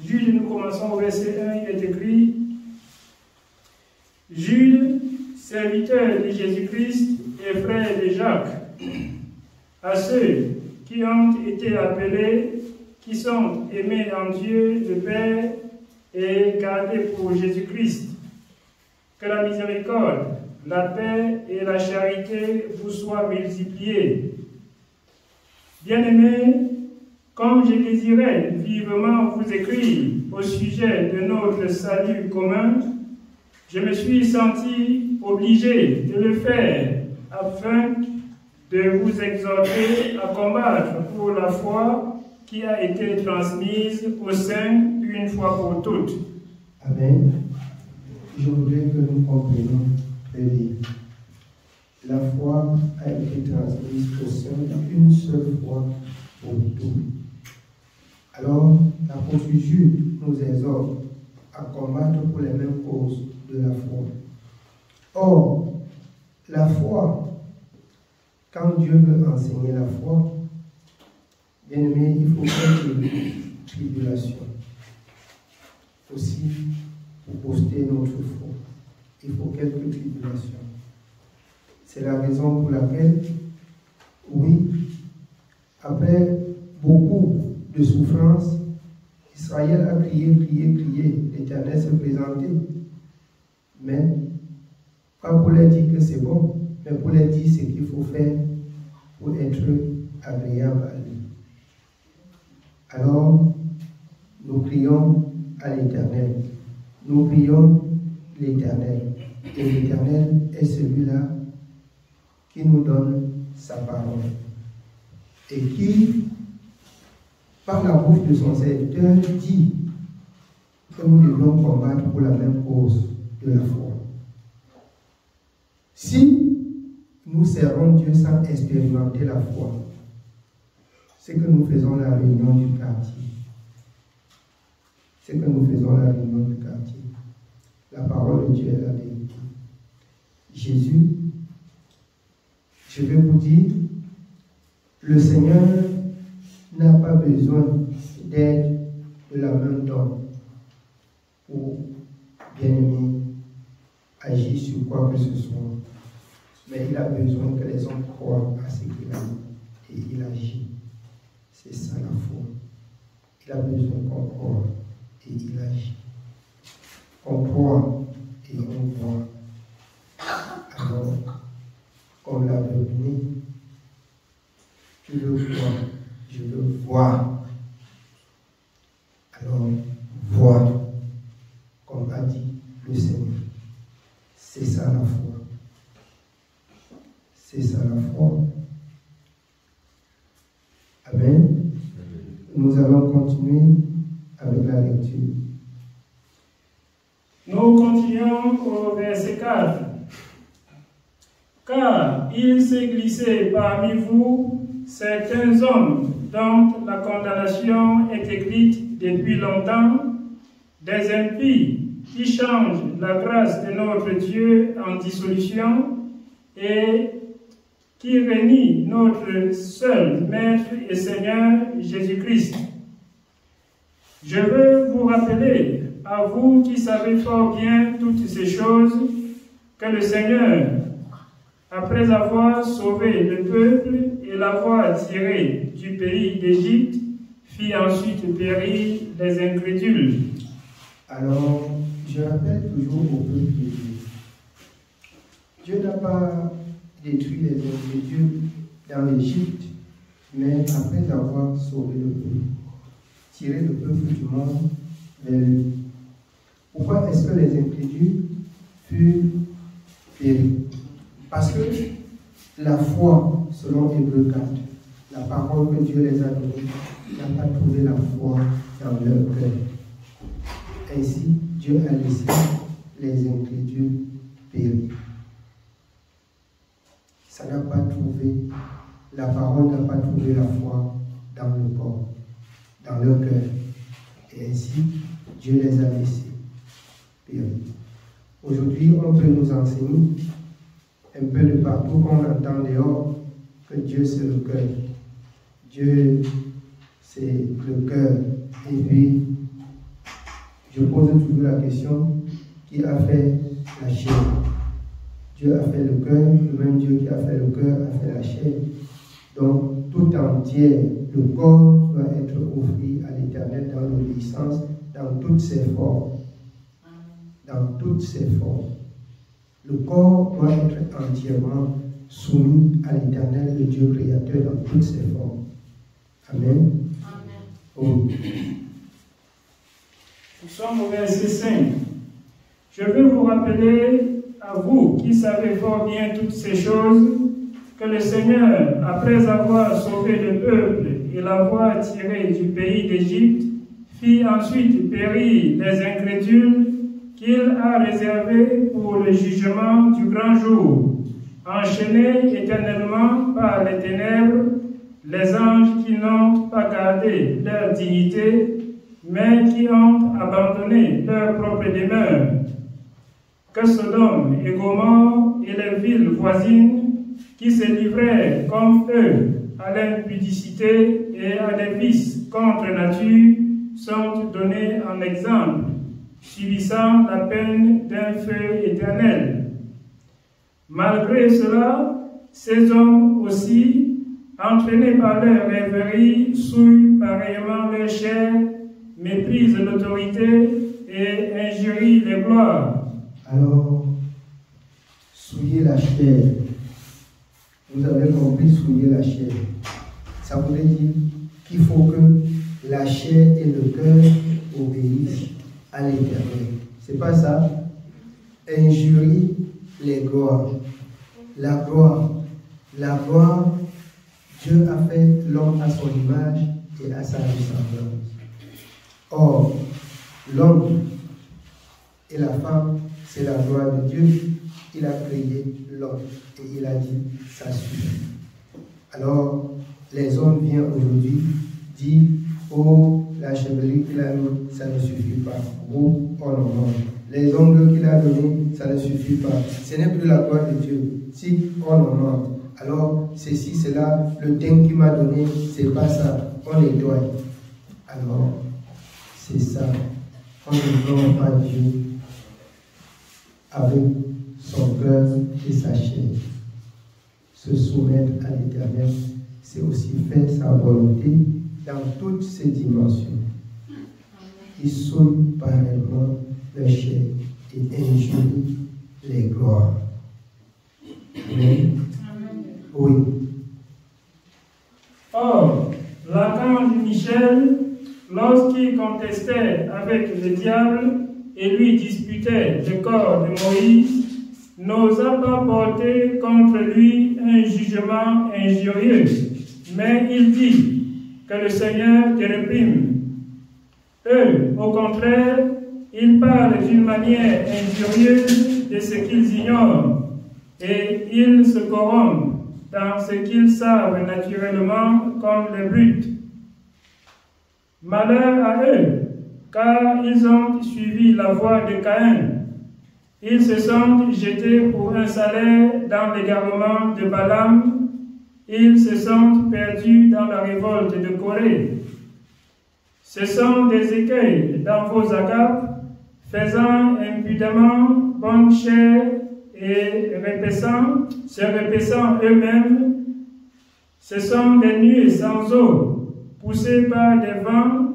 Jude, nous commençons au verset 1, il est écrit: Jude, serviteur de Jésus-Christ et frère de Jacques, à ceux qui ont été appelés, qui sont aimés en Dieu le Père et gardés pour Jésus-Christ, que la miséricorde, la paix et la charité vous soient multipliées. Bien-aimés, comme je désirais vivement vous écrire au sujet de notre salut commun, je me suis senti obligé de le faire afin de vous exhorter à combattre pour la foi qui a été transmise aux saints une fois pour toutes. Amen. Je voudrais que nous comprenions très bien. La foi a été transmise aux saints une seule fois pour toutes. Alors, l'apôtre Jude nous exhorte à combattre pour les mêmes causes de la foi. Or, la foi, quand Dieu veut enseigner la foi, bien aimé, il faut quelques tribulations. Aussi, pour poster notre foi, il faut quelques tribulations. C'est la raison pour laquelle, oui, après beaucoup de souffrances, Israël a crié, l'Éternel s'est présenté, mais pas pour leur dire que c'est bon, mais pour leur dire ce qu'il faut faire pour être agréable à lui. Alors, nous prions à l'Éternel, nous prions l'Éternel, et l'Éternel est celui-là qui nous donne sa parole, et qui, par la bouche de son serviteur, dit que nous devons combattre pour la même cause de la foi. Si nous servons Dieu sans expérimenter la foi, c'est que nous faisons la réunion du quartier. C'est que nous faisons la réunion du quartier. La parole de Dieu est la vérité. Jésus, je vais vous dire, le Seigneur n'a pas besoin d'aide de la main d'homme pour, bien aimé, agir sur quoi que ce soit. Mais il a besoin que les hommes croient à ce qu'il a dit et il agit. C'est ça la foi. Il a besoin qu'on croit et il agit. On croit et on voit. Alors, comme l'aveugle, tu veux voir, je veux voir. Alors, voir, comme a dit le Seigneur. C'est ça la foi. C'est ça la foi. Amen. Nous allons continuer avec la lecture. Nous continuons au verset 4. Car il s'est glissé parmi vous certains hommes dont la condamnation est écrite depuis longtemps, des impies qui changent la grâce de notre Dieu en dissolution et qui renie notre seul Maître et Seigneur Jésus-Christ. Je veux vous rappeler, à vous qui savez fort bien toutes ces choses, que le Seigneur, après avoir sauvé le peuple et l'avoir tiré du pays d'Égypte, fit ensuite périr les incrédules. Alors, je rappelle toujours au peuple de Dieu. Dieu n'a pas détruit les incrédules dans l'Égypte, mais après avoir sauvé le peuple, tiré le peuple du monde vers lui. Pourquoi est-ce que les incrédules furent péris? Parce que la foi, selon Hébreux 4, la parole que Dieu les a donnée, n'a pas trouvé la foi dans leur cœur. Ainsi, Dieu a laissé les incrédules périr. Ça n'a pas trouvé, la parole n'a pas trouvé la foi dans le corps, dans leur cœur. Et ainsi, Dieu les a laissés périr. Aujourd'hui, on peut nous enseigner un peu de partout qu'on entend dehors que Dieu c'est le cœur. Dieu c'est le cœur. Et puis, je pose toujours la question, qui a fait la chair? Dieu a fait le cœur, le même Dieu qui a fait le cœur a fait la chair. Donc, tout entier, le corps doit être offert à l'Éternel dans l'obéissance, dans toutes ses formes. Dans toutes ses formes. Le corps doit être entièrement soumis à l'Éternel, le Dieu créateur, dans toutes ses formes. Amen. Oui. Nous sommes au verset 5. Je veux vous rappeler, à vous qui savez fort bien toutes ces choses, que le Seigneur, après avoir sauvé le peuple et l'avoir tiré du pays d'Égypte, fit ensuite périr les incrédules qu'il a réservés pour le jugement du grand jour, enchaînés éternellement par les ténèbres, les anges qui n'ont pas gardé leur dignité, mais qui ont abandonné leur propre demeure. Que Sodome et Gomorrhe et les villes voisines qui se livraient comme eux à l'impudicité et à des vices contre nature sont donnés en exemple, subissant la peine d'un feu éternel. Malgré cela, ces hommes aussi, entraînés par leur rêverie, souillent pareillement leur chair, méprisent l'autorité et injurient les gloires. Alors, souiller la chair. Vous avez compris, souiller la chair. Ça voudrait dire qu'il faut que la chair et le cœur obéissent à l'Éternel. C'est pas ça. Injurer les gloires. La gloire. La gloire, Dieu a fait l'homme à son image et à sa ressemblance. Or, l'homme et la femme, c'est la gloire de Dieu. Il a créé l'homme et il a dit, ça suffit. Alors, les hommes viennent aujourd'hui dire, oh, la chevelure qu'il a mis, ça ne suffit pas. Oh, on en mange. Les ongles qu'il a donnés, ça ne suffit pas. Ce n'est plus la gloire de Dieu. Si on en mange, alors ceci, cela, le teint qu'il m'a donné, c'est pas ça. On nettoie. Alors, c'est ça. On ne voit pas Dieu avec son cœur et sa chair. Se soumettre à l'Éternel, c'est aussi faire sa volonté dans toutes ses dimensions. Ils souillent pareillement leur chair et injurient les gloires. Amen. Oui. Or, l'archange Michel, lorsqu'il contestait avec le diable et lui disputait le corps de Moïse, n'osa pas porter contre lui un jugement injurieux, mais il dit que le Seigneur te réprime. Eux, au contraire, ils parlent d'une manière injurieuse de ce qu'ils ignorent, et ils se corrompent dans ce qu'ils savent naturellement comme les brutes. Malheur à eux, car ils ont suivi la voie de Caïn. Ils se sont jetés pour un salaire dans l'égarement de Balaam. Ils se sont perdus dans la révolte de Corée. Ce sont des écueils dans vos agapes, faisant impudemment bonne chair et se repaissant eux-mêmes. Ce sont des nuées sans eau, poussées par des vents,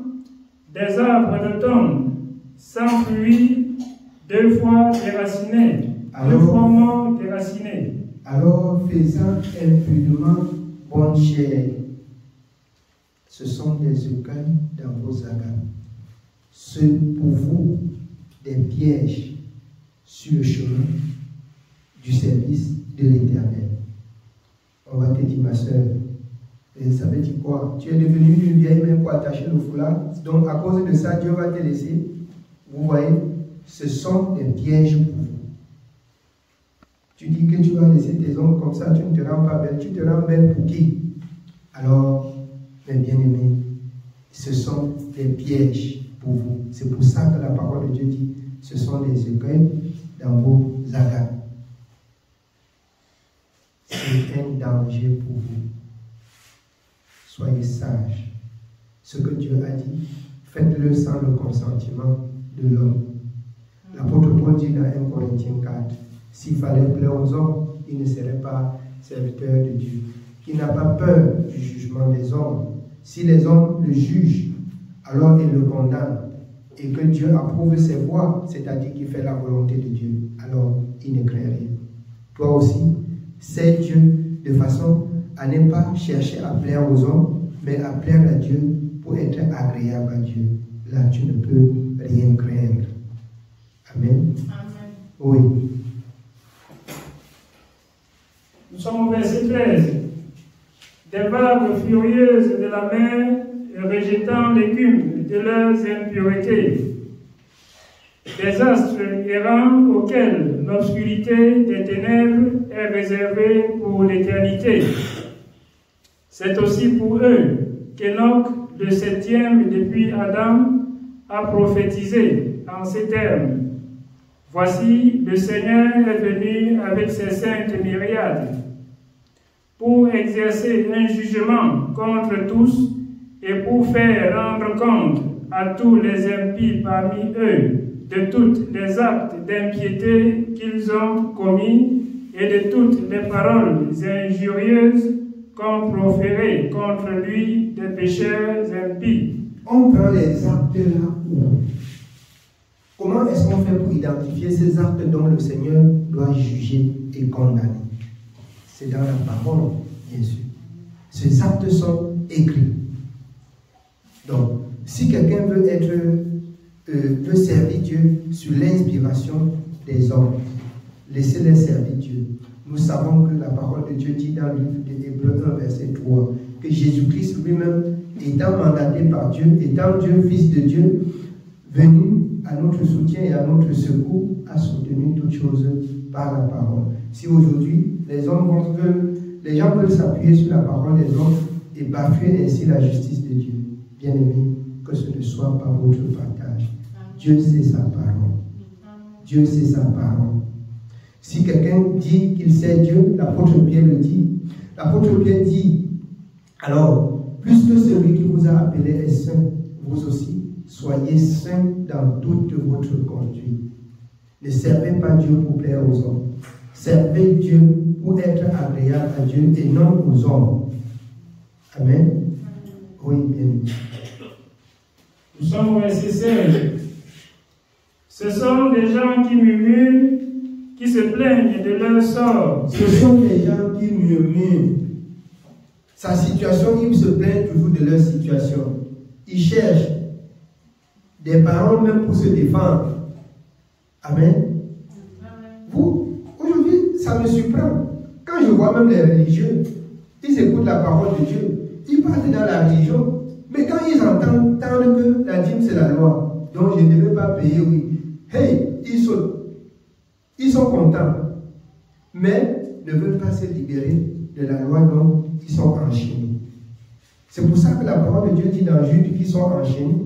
des arbres d'automne, sans fruits, deux fois déracinés, deux fois morts déracinés. Alors, faisant impudemment bonne chair, ce sont des écueils dans vos agapes. Ce pour vous des pièges sur le chemin du service de l'Éternel. On va te dire, ma soeur, et ça veut dire quoi? Tu es devenue une vieille main pour attacher le foulard, donc à cause de ça, Dieu va te laisser. Vous voyez, ce sont des pièges pour vous. Tu dis que tu vas laisser tes ongles comme ça, tu ne te rends pas belle. Tu te rends belle pour qui? Alors, mes bien-aimés, ce sont des pièges pour vous. C'est pour ça que la parole de Dieu dit, ce sont des écueils dans vos agapes. C'est un danger pour vous. Soyez sages. Ce que Dieu a dit, faites-le sans le consentement de l'homme. L'apôtre Paul dit dans 1 Corinthiens 4, s'il fallait plaire aux hommes, il ne serait pas serviteur de Dieu. Qui n'a pas peur du jugement des hommes. Si les hommes le jugent, alors ils le condamnent. Et que Dieu approuve ses voies, c'est-à-dire qu'il fait la volonté de Dieu, alors il ne craint rien. Toi aussi, sais Dieu de façon à ne pas chercher à plaire aux hommes, mais à plaire à Dieu pour être agréable à Dieu. Là, tu ne peux rien craindre. Amen. Amen. Oui. Nous sommes au verset 13. Des vagues furieuses de la mer rejetant l'écume de leurs impuretés. Des astres errants auxquels l'obscurité des ténèbres est réservée pour l'éternité. C'est aussi pour eux qu'Enoch, le 7e depuis Adam, a prophétisé en ces termes. Voici, le Seigneur est venu avec ses saintes myriades pour exercer un jugement contre tous et pour faire rendre compte à tous les impies parmi eux de tous les actes d'impiété qu'ils ont commis et de toutes les paroles injurieuses qu'ont proférées contre lui des pécheurs impies. On prend les actes là où? Comment est-ce qu'on fait pour identifier ces actes dont le Seigneur doit juger et condamner? C'est dans la parole, bien sûr. Ces actes sont écrits. Donc, si quelqu'un veut servir Dieu sur l'inspiration des hommes, laissez-les servir Dieu. Nous savons que la parole de Dieu dit dans le livre de Hébreux 1, verset 3, que Jésus-Christ lui-même, étant mandaté par Dieu, étant Dieu, Fils de Dieu, venu à notre soutien et à notre secours, a soutenu toutes choses par la parole. Si aujourd'hui, les gens veulent s'appuyer sur la parole des hommes et bafouer ainsi la justice de Dieu, bien-aimés, que ce ne soit pas votre partage. Dieu sait sa parole. Dieu sait sa parole. Si quelqu'un dit qu'il sait Dieu, l'apôtre Pierre le dit. L'apôtre Pierre dit, alors, puisque celui qui vous a appelé est saint, vous aussi, soyez saints dans toute votre conduite. Ne servez pas Dieu pour plaire aux hommes. Servez Dieu pour être agréable à Dieu et non aux hommes. Amen. Oui, bien. Nous sommes au verset 16. Ce sont des gens qui murmurent, qui se plaignent de leur sort. Ce sont des gens qui murmurent. Sa situation, ils se plaignent toujours de leur situation. Ils cherchent des paroles même pour se défendre. Amen. Vous, aujourd'hui, ça me surprend. Quand je vois même les religieux, ils écoutent la parole de Dieu. Ils parlent dans la religion. Mais quand ils entendent que la dîme c'est la loi, donc je ne vais pas payer, oui. Hey, ils sont contents. Mais ne veulent pas se libérer de la loi dont ils sont enchaînés. C'est pour ça que la parole de Dieu dit dans Jude qu'ils sont enchaînés.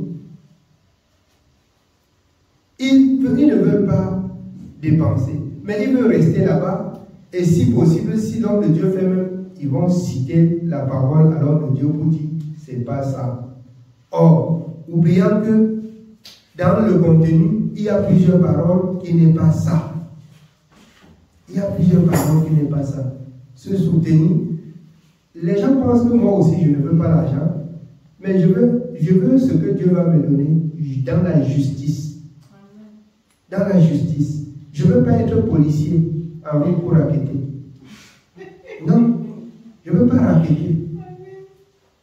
Ils ne veulent pas dépenser, mais ils veulent rester là-bas. Et si possible, si l'homme de Dieu fait même, ils vont citer la parole à l'homme de Dieu pour dire, c'est pas ça. Or, oubliant que dans le contenu, il y a plusieurs paroles qui n'est pas ça. Il y a plusieurs paroles qui n'est pas ça. Se soutenir. Les gens pensent que moi aussi, je ne veux pas l'argent, mais je veux ce que Dieu va me donner dans la justice. Dans la justice. Je ne veux pas être policier en vie pour raqueter. Non, je ne veux pas raqueter.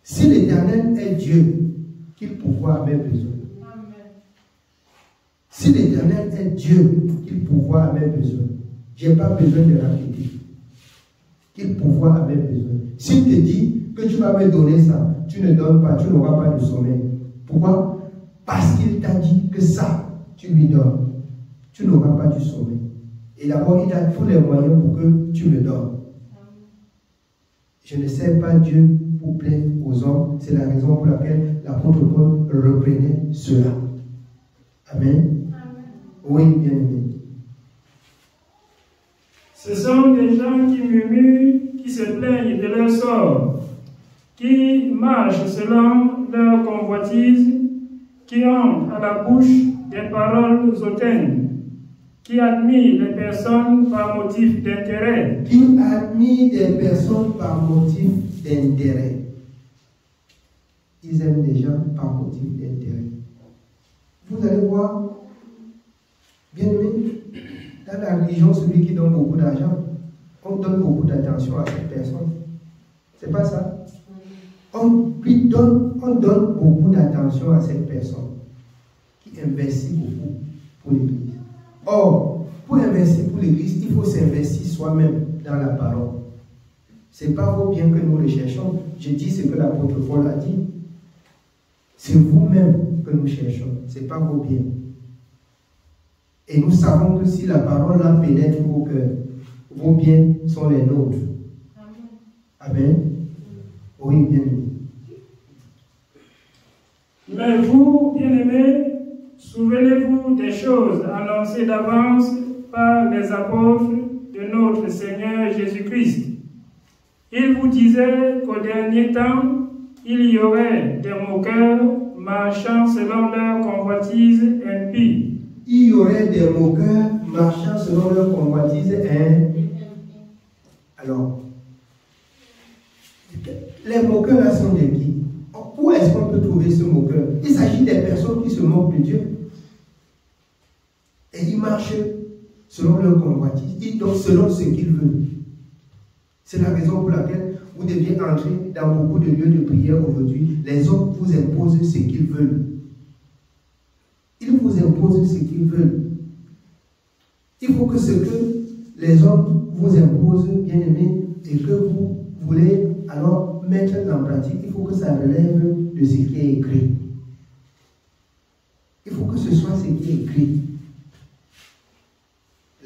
Si l'Éternel est Dieu, qu'il pourvoit à mes besoins. Si l'Éternel est Dieu, qu'il pourvoit à mes besoins. Je n'ai pas besoin de raqueter. Qu'il pourvoit à mes besoins. S'il te dit que tu vas me donner ça, tu ne donnes pas, tu n'auras pas de sommeil. Pourquoi? Parce qu'il t'a dit que ça, tu lui donnes. Tu n'auras pas du sommeil. Et d'abord, il a tous les moyens pour que tu me donnes. Je ne sers pas Dieu pour plaire aux hommes. C'est la raison pour laquelle l'apôtre Paul reprenait cela. Amen. Oui, bien aimé. Ce sont des gens qui murmurent, qui se plaignent de leur sort, qui marchent selon leur convoitise qui ont à la bouche des paroles hautaines, qui admirent les personnes par motif d'intérêt. Qui admirent des personnes par motif d'intérêt. Ils aiment les gens par motif d'intérêt. Vous allez voir, bien aimé, dans la religion, celui qui donne beaucoup d'argent, on donne beaucoup d'attention à cette personne. C'est pas ça? On donne beaucoup d'attention à cette personne qui investit beaucoup pour l'Église. Or, pour investir pour l'Église, il faut s'investir soi-même dans la parole. Ce n'est pas vos biens que nous recherchons. Je dis ce que l'apôtre Paul a dit. C'est vous-même que nous cherchons. Ce n'est pas vos biens. Et nous savons que si la parole là pénètre vos cœurs, vos biens sont les nôtres. Amen. Oui, bien aimé. Mais vous, bien-aimés, souvenez-vous des choses annoncées d'avance par les apôtres de notre Seigneur Jésus-Christ. Ils vous disaient qu'au dernier temps, il y aurait des moqueurs marchant selon leur convoitise impie. Il y aurait des moqueurs marchant selon leur convoitise impie. Alors, les moqueurs là sont des qui? Où est-ce qu'on peut trouver ce moqueur? Il s'agit des personnes qui se moquent de Dieu. Et ils marchent selon leur convoitise, donc selon ce qu'ils veulent. C'est la raison pour laquelle vous deviez entrer dans beaucoup de lieux de prière aujourd'hui. Les hommes vous imposent ce qu'ils veulent. Ils vous imposent ce qu'ils veulent. Il faut que ce que les hommes vous imposent, bien aimés, et que vous voulez alors mettre en pratique, il faut que ça relève de ce qui est écrit. Il faut que ce soit ce qui est écrit.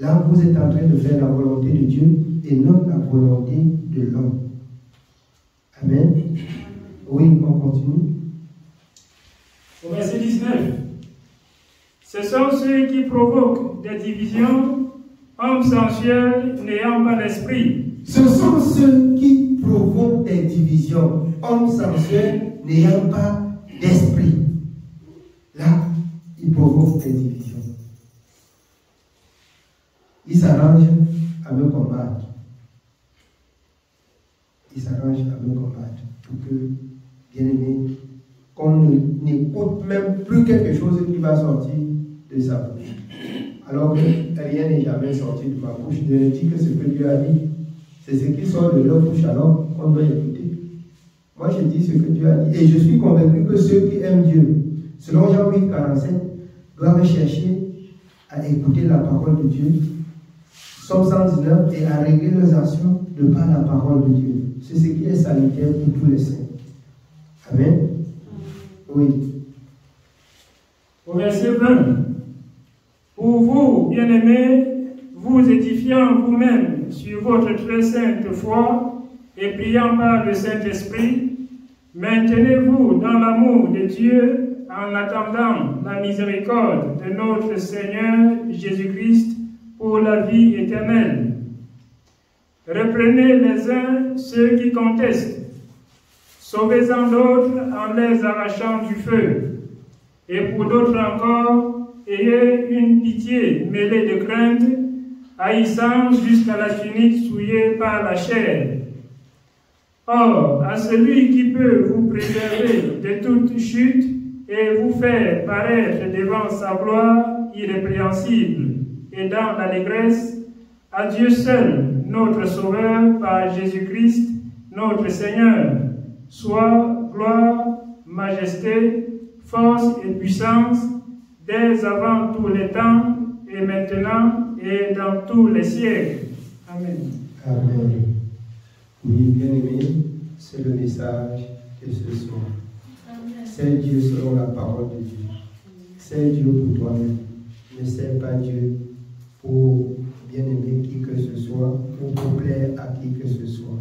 Là, vous êtes en train de faire la volonté de Dieu et non la volonté de l'homme. Amen. Oui, on continue. Au verset 19. Ce sont ceux qui provoquent des divisions, hommes sensuels n'ayant pas d'esprit. Ce sont ceux qui provoquent des divisions, hommes sensuels n'ayant pas d'esprit. Là, ils provoquent des divisions. Ils s'arrangent à me combattre. Ils s'arrangent à me combattre pour que, bien aimé, qu'on n'écoute même plus quelque chose qui va sortir de sa bouche. Alors que rien n'est jamais sorti de ma bouche. Je dis que ce que Dieu a dit, c'est ce qui sort de leur bouche alors qu'on doit écouter. Moi, je dis ce que Dieu a dit. Et je suis convaincu que ceux qui aiment Dieu, selon Jean 8, 47, doivent chercher à écouter la parole de Dieu. Somme 119, et à régler leurs actions de par la parole de Dieu. C'est ce qui est salutaire pour tous les saints. Amen. Oui. Au verset 20. Pour vous, bien-aimés, vous édifiant vous-même sur votre très sainte foi et priant par le Saint-Esprit, maintenez-vous dans l'amour de Dieu en attendant la miséricorde de notre Seigneur Jésus-Christ pour la vie éternelle. Reprenez les uns ceux qui contestent, sauvez-en d'autres en les arrachant du feu, et pour d'autres encore, ayez une pitié mêlée de crainte, haïssant jusqu'à la tunique souillée par la chair. Or, à celui qui peut vous préserver de toute chute et vous faire paraître devant sa gloire irrépréhensible et dans l'allégresse, à Dieu seul, notre Sauveur, par Jésus-Christ, notre Seigneur, soit gloire, majesté, force et puissance, dès avant tous les temps, et maintenant, et dans tous les siècles. Amen. Amen. Oui, bien-aimés, c'est le message de ce soir. C'est Dieu selon la parole de Dieu. C'est Dieu pour toi-même. Ne sers pas Dieu pour bien-aimer qui que ce soit, ou pour plaire à qui que ce soit.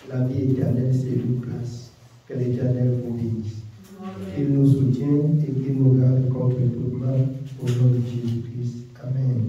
La vie éternelle, c'est une place. Que l'Éternel vous bénisse. Qu'il nous soutienne et qu'il nous garde contre tout mal au nom de Jésus-Christ. Amen.